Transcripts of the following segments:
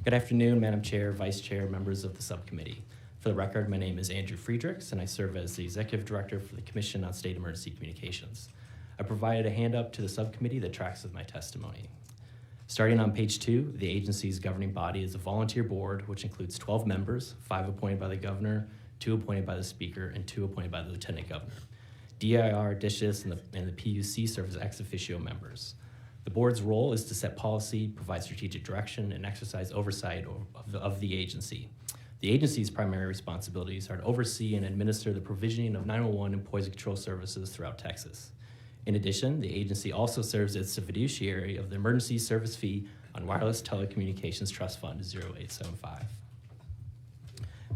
Good afternoon, Madam Chair, Vice Chair, members of the subcommittee. For the record, my name is Andrew Friedrichs, and I serve as the Executive Director for the Commission on State Emergency Communications. I provided a handout to the subcommittee that tracks with my testimony. Starting on page 2, the agency's governing body is a volunteer board, which includes 12 members, 5 appointed by the governor, 2 appointed by the speaker, and 2 appointed by the lieutenant governor. DIR, DISHIS, and the PUC serve as ex officio members. The board's role is to set policy, provide strategic direction, and exercise oversight of the agency. The agency's primary responsibilities are to oversee and administer the provisioning of 911 and poison control services throughout Texas. In addition, the agency also serves as the fiduciary of the Emergency Service Fee on Wireless Telecommunications Trust Fund 0875.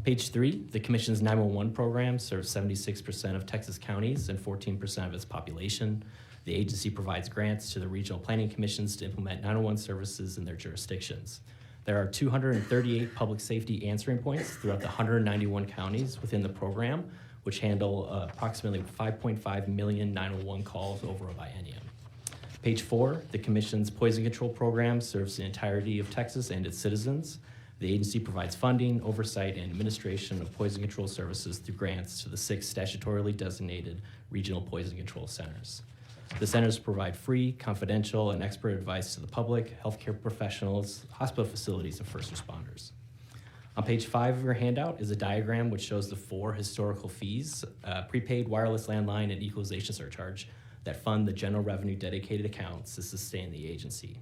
Page 3, the Commission's 911 program serves 76% of Texas counties and 14% of its population. The agency provides grants to the regional planning commissions to implement 911 services in their jurisdictions. There are 238 public safety answering points throughout the 191 counties within the program, which handle approximately 5.5 million 911 calls over a biennium. Page 4, the Commission's poison control program serves the entirety of Texas and its citizens. The agency provides funding, oversight, and administration of poison control services through grants to the 6 statutorily designated regional poison control centers. The centers provide free, confidential, and expert advice to the public, healthcare professionals, hospital facilities, and first responders. On page 5 of your handout is a diagram which shows the 4 historical fees, prepaid wireless landline and equalization surcharge, that fund the general revenue dedicated accounts to sustain the agency.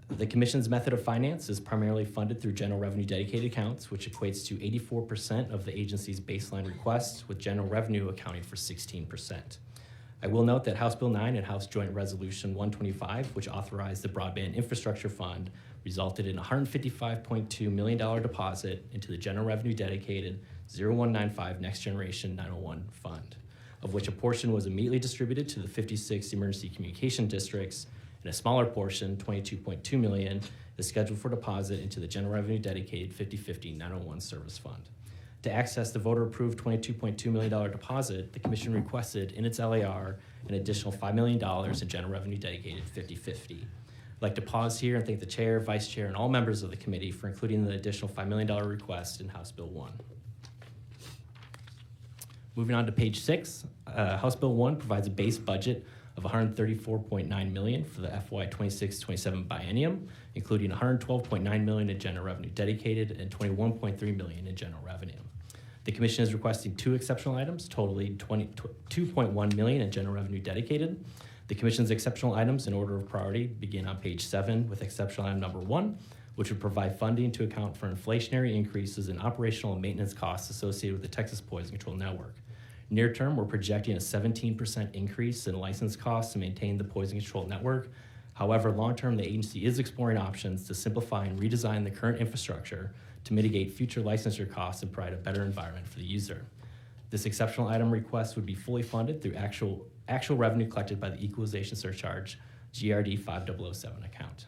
The Commission's method of finance is primarily funded through general revenue dedicated accounts, which equates to 84% of the agency's baseline requests, with general revenue accounting for 16%. I will note that House Bill 9 and House Joint Resolution 125, which authorized the Broadband Infrastructure Fund, resulted in a $155.2 million deposit into the General Revenue Dedicated 0195 Next Generation 901 Fund, of which a portion was immediately distributed to the 56 emergency communication districts, and a smaller portion, $22.2 million, is scheduled for deposit into the General Revenue Dedicated 5050 901 Service Fund. To access the voter-approved $22.2 million deposit, the Commission requested in its LAR an additional $5 million in General Revenue Dedicated 50/50. I'd like to pause here and thank the Chair, Vice Chair, and all members of the committee for including the additional $5 million request in House Bill 1. Moving on to page 6, House Bill 1 provides a base budget of $134.9 million for the FY 26-27 biennium, including $112.9 million in General Revenue Dedicated and $21.3 million in General Revenue. The Commission is requesting 2 exceptional items, totaling $2.1 million in General Revenue Dedicated. The Commission's exceptional items in order of priority begin on page 7 with exceptional item number 1, which would provide funding to account for inflationary increases in operational and maintenance costs associated with the Texas Poison Control Network. Near term, we're projecting a 17% increase in license costs to maintain the poison control network. However, long term, the agency is exploring options to simplify and redesign the current infrastructure to mitigate future licensure costs and provide a better environment for the user. This exceptional item request would be fully funded through actual revenue collected by the equalization surcharge GRD 5007 account.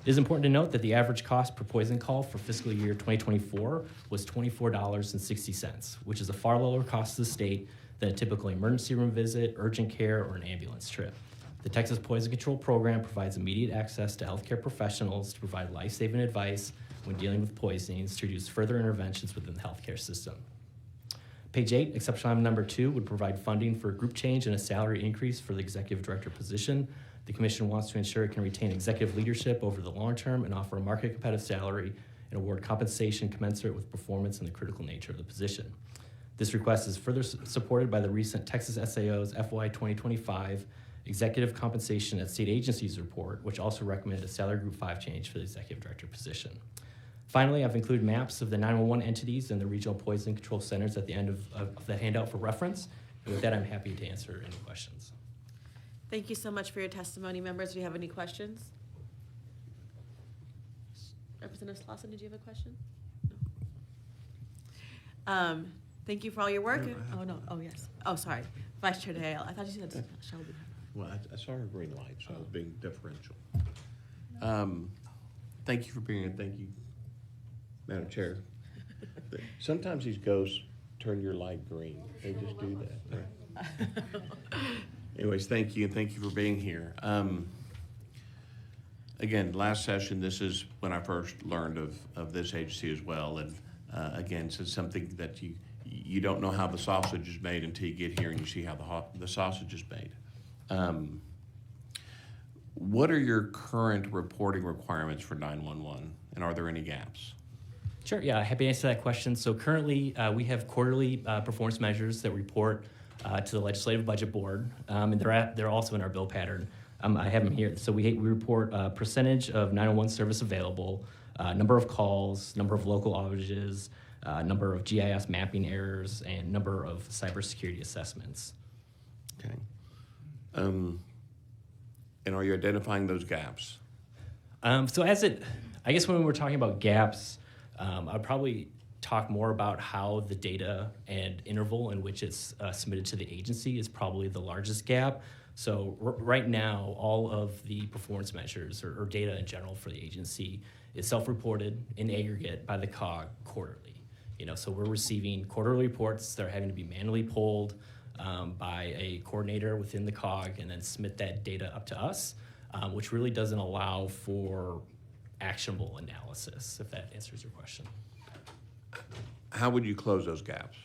It is important to note that the average cost per poison call for fiscal year 2024 was $24.60, which is a far lower cost to the state than a typical emergency room visit, urgent care, or an ambulance trip. The Texas Poison Control Program provides immediate access to healthcare professionals to provide life-saving advice when dealing with poisonings to reduce further interventions within the healthcare system. Page 8, exceptional item number 2, would provide funding for a group change and a salary increase for the executive director position. The Commission wants to ensure it can retain executive leadership over the long term and offer a market competitive salary and award compensation commensurate with performance and the critical nature of the position. This request is further supported by the recent Texas SAO's FY 2025 Executive Compensation at State Agencies report, which also recommended a salary group 5 change for the executive director position. Finally, I've included maps of the 911 entities and the regional poison control centers at the end of the handout for reference. And with that, I'm happy to answer any questions. Thank you so much for your testimony. Members, do you have any questions? Representative Slauson, did you have a question? No. Thank you for all your work. Oh, no. Oh, yes. Oh, sorry. Vice Chair Dale. I thought you said Shelby. Well, I saw her green light, so I was being deferential. Thank you for being here. Thank you, Madam Chair. Sometimes these ghosts turn your light green. They just do that. Anyways, thank you, and thank you for being here. Again, last session, this is when I first learned of this agency as well. And again, it's something that you don't know how the sausage is made until you get here and you see how the sausage is made. What are your current reporting requirements for 911, and are there any gaps? Sure, yeah, happy to answer that question. So currently, we have quarterly performance measures that report to the Legislative Budget Board, and they're also in our bill pattern. I have them here. So we report percentage of 911 service available, number of calls, number of local outages, number of GIS mapping errors, and number of cybersecurity assessments. Okay. And are you identifying those gaps? I guess when we're talking about gaps, I'd probably talk more about how the data and interval in which it's submitted to the agency is probably the largest gap. So right now, all of the performance measures or data in general for the agency is self-reported in aggregate by the COG quarterly. So we're receiving quarterly reports that are having to be manually pulled by a coordinator within the COG and then submit that data up to us, which really doesn't allow for actionable analysis, if that answers your question. How would you close those gaps?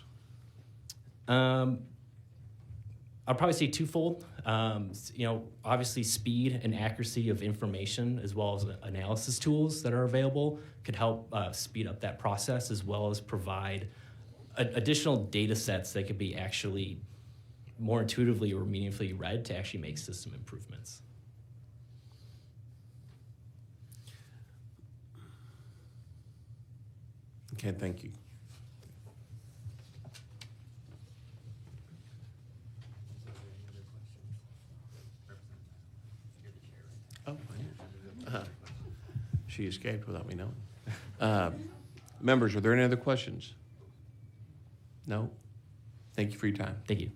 I'll probably say twofold. Obviously speed and accuracy of information as well as analysis tools that are available could help speed up that process, as well as provide additional data sets that could be actually more intuitively or meaningfully read to actually make system improvements. Okay, thank you. Oh, yeah. She escaped without me knowing. Members, are there any other questions? No? Thank you for your time. Thank you.